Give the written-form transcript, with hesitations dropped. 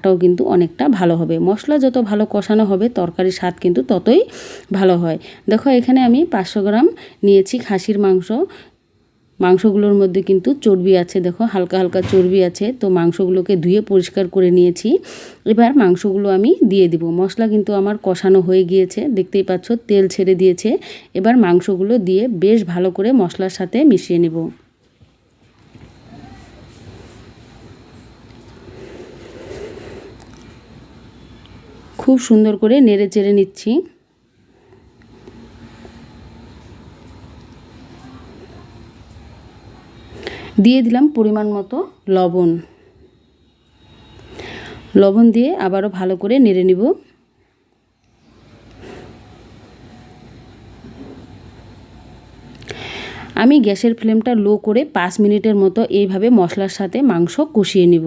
টাও কিন্তু অনেকটা ভালো হবে। মশলা যত ভালো কষানো হবে তরকারির স্বাদ কিন্তু ততই ভালো হয়। দেখো এখানে আমি 500 গ্রাম নিয়েছি খাসির মাংস। মাংসগুলোর মধ্যে কিন্তু চর্বি আছে, দেখো হালকা হালকা চর্বি আছে। তো মাংসগুলোকে ধুয়ে পরিষ্কার করে নিয়েছি। এবার মাংসগুলো আমি দিয়ে দিব। মশলা কিন্তু আমার কষানো হয়ে গিয়েছে, দেখতেই পাচ্ছ তেল ছেড়ে দিয়েছে। এবার মাংসগুলো দিয়ে বেশ ভালো করে মশলার সাথে মিশিয়ে নেব। খুব সুন্দর করে নেড়ে চেড়ে নিচ্ছি। দিয়ে দিলাম পরিমাণ মতো লবণ। লবণ দিয়ে আবারও ভালো করে নেড়ে নিব। আমি গ্যাসের ফ্লেমটা লো করে 5 মিনিটের মতো এইভাবে মশলার সাথে মাংস কষিয়ে নিব।